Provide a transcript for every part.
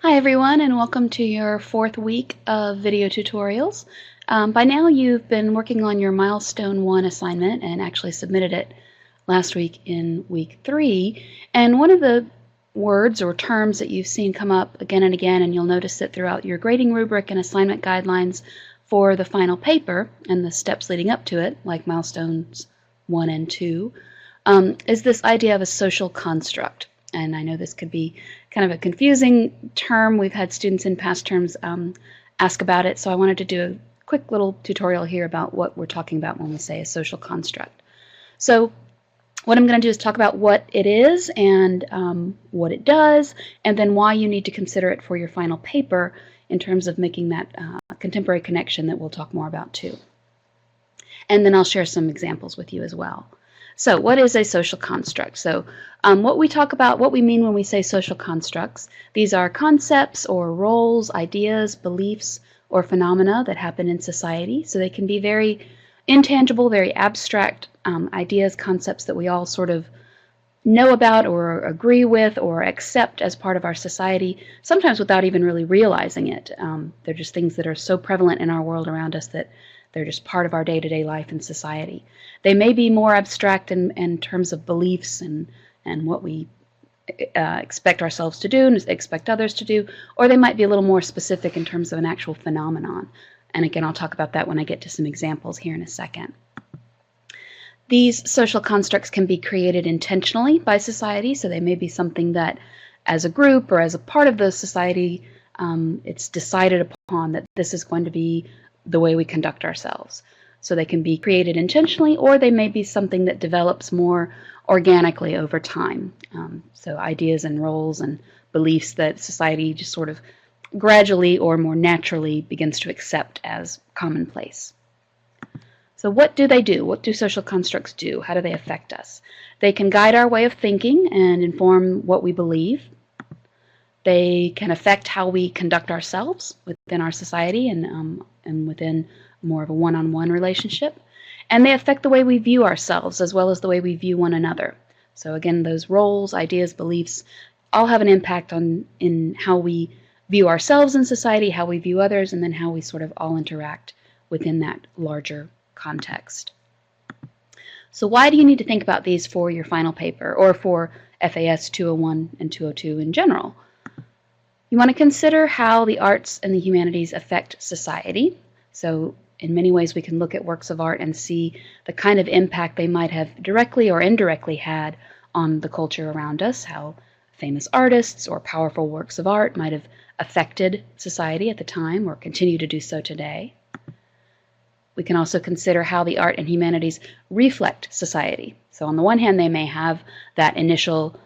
Hi everyone, and welcome to your fourth week of video tutorials. By now you've been working on your Milestone 1 assignment and actually submitted it last week in week 3. And one of the words or terms that you've seen come up again and again, and you'll notice it throughout your grading rubric and assignment guidelines for the final paper and the steps leading up to it, like Milestones 1 and 2, is this idea of a social construct. And I know this could be kind of a confusing term. We've had students in past terms ask about it, so I wanted to do a quick little tutorial here about what we're talking about when we say a social construct. So what I'm going to do is talk about what it is and what it does, and then why you need to consider it for your final paper in terms of making that contemporary connection that we'll talk more about too. And then I'll share some examples with you as well. So what is a social construct? So what we mean when we say social constructs, these are concepts or roles, ideas, beliefs, or phenomena that happen in society. So they can be very intangible, very abstract ideas, concepts that we all sort of know about or agree with or accept as part of our society, sometimes without even really realizing it. They're just things that are so prevalent in our world around us that they're just part of our day-to-day life in society. They may be more abstract in terms of beliefs and what we expect ourselves to do and expect others to do, or they might be a little more specific in terms of an actual phenomenon. And again, I'll talk about that when I get to some examples here in a second. These social constructs can be created intentionally by society, so they may be something that as a group or as a part of the society, it's decided upon that this is going to be the way we conduct ourselves. So they can be created intentionally, or they may be something that develops more organically over time. So ideas and roles and beliefs that society just sort of gradually or more naturally begins to accept as commonplace. So what do they do? What do social constructs do? How do they affect us? They can guide our way of thinking and inform what we believe. They can affect how we conduct ourselves within our society and within more of a one-on-one relationship. And they affect the way we view ourselves as well as the way we view one another. So again, those roles, ideas, beliefs all have an impact in how we view ourselves in society, how we view others, and then how we sort of all interact within that larger context. So why do you need to think about these for your final paper or for FAS 201 and 202 in general? You want to consider how the arts and the humanities affect society. So in many ways we can look at works of art and see the kind of impact they might have directly or indirectly had on the culture around us, how famous artists or powerful works of art might have affected society at the time or continue to do so today. We can also consider how the art and humanities reflect society. So on the one hand, they may have that initial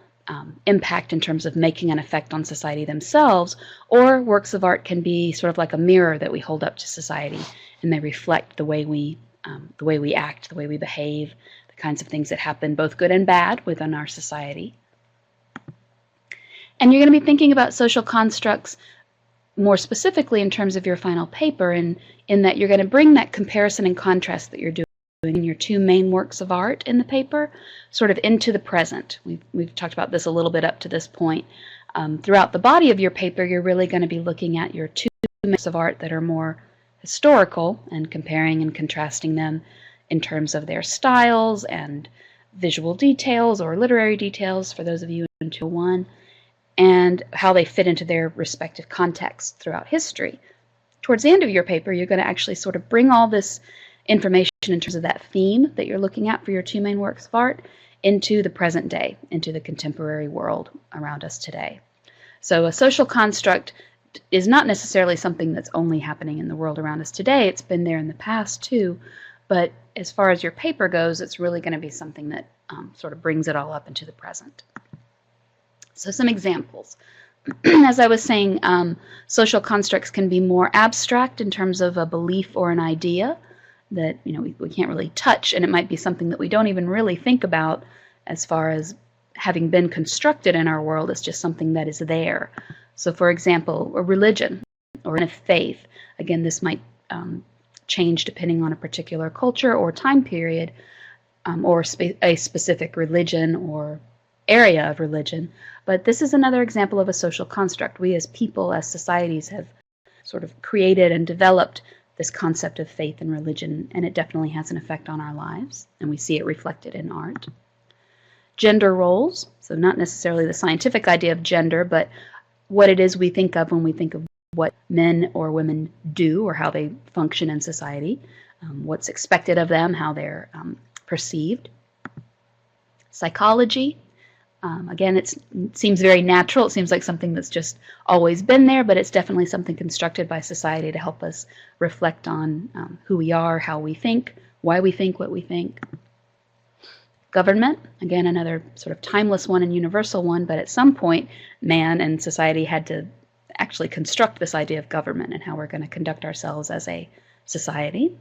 impact in terms of making an effect on society themselves, or works of art can be sort of like a mirror that we hold up to society, and they reflect the way we act, the way we behave, the kinds of things that happen, both good and bad, within our society. And you're going to be thinking about social constructs more specifically in terms of your final paper, in that you're going to bring that comparison and contrast that you're doing in your two main works of art in the paper sort of into the present. We've talked about this a little bit up to this point. Throughout the body of your paper, you're really going to be looking at your two works of art that are more historical and comparing and contrasting them in terms of their styles and visual details or literary details for those of you in 201, and how they fit into their respective contexts throughout history. Towards the end of your paper, you're going to actually sort of bring all this information in terms of that theme that you're looking at for your two main works of art into the present day, into the contemporary world around us today. So a social construct is not necessarily something that's only happening in the world around us today. It's been there in the past too, but as far as your paper goes, it's really going to be something that sort of brings it all up into the present. So some examples. As I was saying, social constructs can be more abstract in terms of a belief or an idea that we can't really touch, and it might be something that we don't even really think about as far as having been constructed in our world. It's just something that is there. So for example, a religion or a faith, again, this might change depending on a particular culture or time period, or a specific religion or area of religion, but this is another example of a social construct. We as people, as societies, have sort of created and developed this concept of faith and religion, and it definitely has an effect on our lives, and we see it reflected in art. Gender roles, so not necessarily the scientific idea of gender, but what it is we think of when we think of what men or women do or how they function in society, what's expected of them, how they're perceived. Psychology, again, it seems very natural. It seems like something that's just always been there, but it's definitely something constructed by society to help us reflect on who we are, how we think, why we think what we think. Government, again, another sort of timeless one and universal one, but at some point, man and society had to actually construct this idea of government and how we're going to conduct ourselves as a society.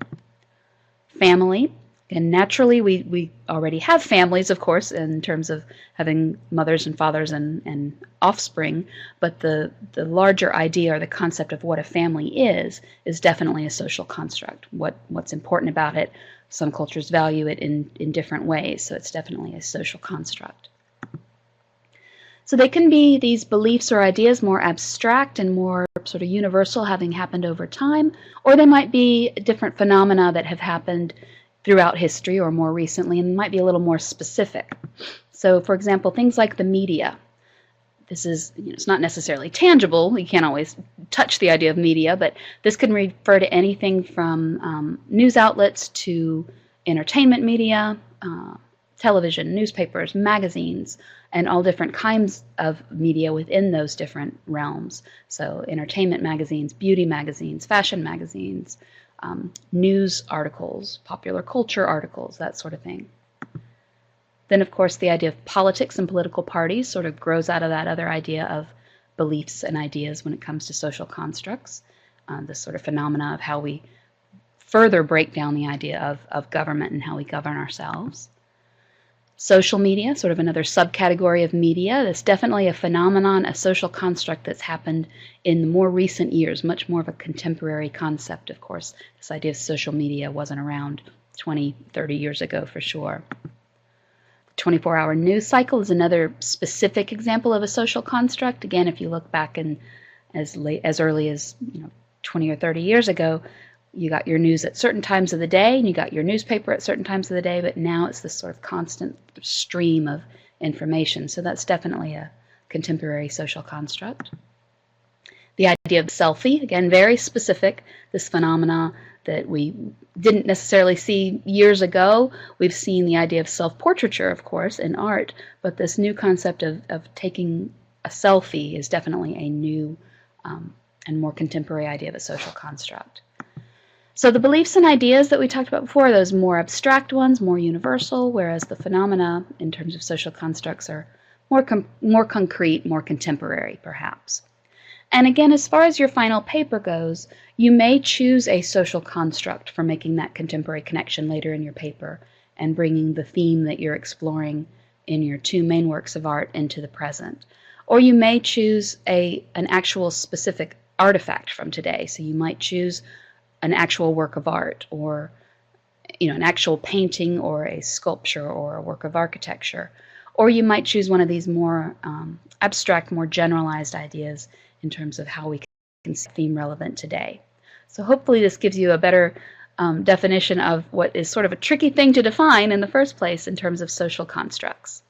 Family, and naturally we already have families, of course, in terms of having mothers and fathers and offspring, but the larger idea or the concept of what a family is definitely a social construct. What's important about it, some cultures value it in different ways, so it's definitely a social construct. So they can be these beliefs or ideas more abstract and more sort of universal, having happened over time, or they might be different phenomena that have happened throughout history or more recently and might be a little more specific. So for example, things like the media. This is, it's not necessarily tangible. You can't always touch the idea of media, but this can refer to anything from news outlets to entertainment media, television, newspapers, magazines, and all different kinds of media within those different realms. So entertainment magazines, beauty magazines, fashion magazines, news articles, popular culture articles, that sort of thing. Then, of course, the idea of politics and political parties sort of grows out of that other idea of beliefs and ideas when it comes to social constructs, this sort of phenomena of how we further break down the idea of government and how we govern ourselves. Social media, sort of another subcategory of media, that's definitely a phenomenon, a social construct that's happened in the more recent years, much more of a contemporary concept, of course. This idea of social media wasn't around 20, 30 years ago for sure. 24-hour news cycle is another specific example of a social construct. Again, if you look back in as early as 20 or 30 years ago, you got your news at certain times of the day and you got your newspaper at certain times of the day, but now it's this sort of constant stream of information. So that's definitely a contemporary social construct. The idea of selfie, again, very specific, this phenomena that we didn't necessarily see years ago. We've seen the idea of self-portraiture, of course, in art, but this new concept of taking a selfie is definitely a new and more contemporary idea of a social construct. So the beliefs and ideas that we talked about before, those more abstract ones, more universal, whereas the phenomena in terms of social constructs are more concrete, more contemporary, perhaps. And again, as far as your final paper goes, you may choose a social construct for making that contemporary connection later in your paper and bringing the theme that you're exploring in your two main works of art into the present. Or you may choose an actual specific artifact from today. So you might choose an actual work of art, or an actual painting or a sculpture or a work of architecture. Or you might choose one of these more abstract, more generalized ideas in terms of how we can see theme relevant today. So hopefully this gives you a better definition of what is sort of a tricky thing to define in the first place in terms of social constructs.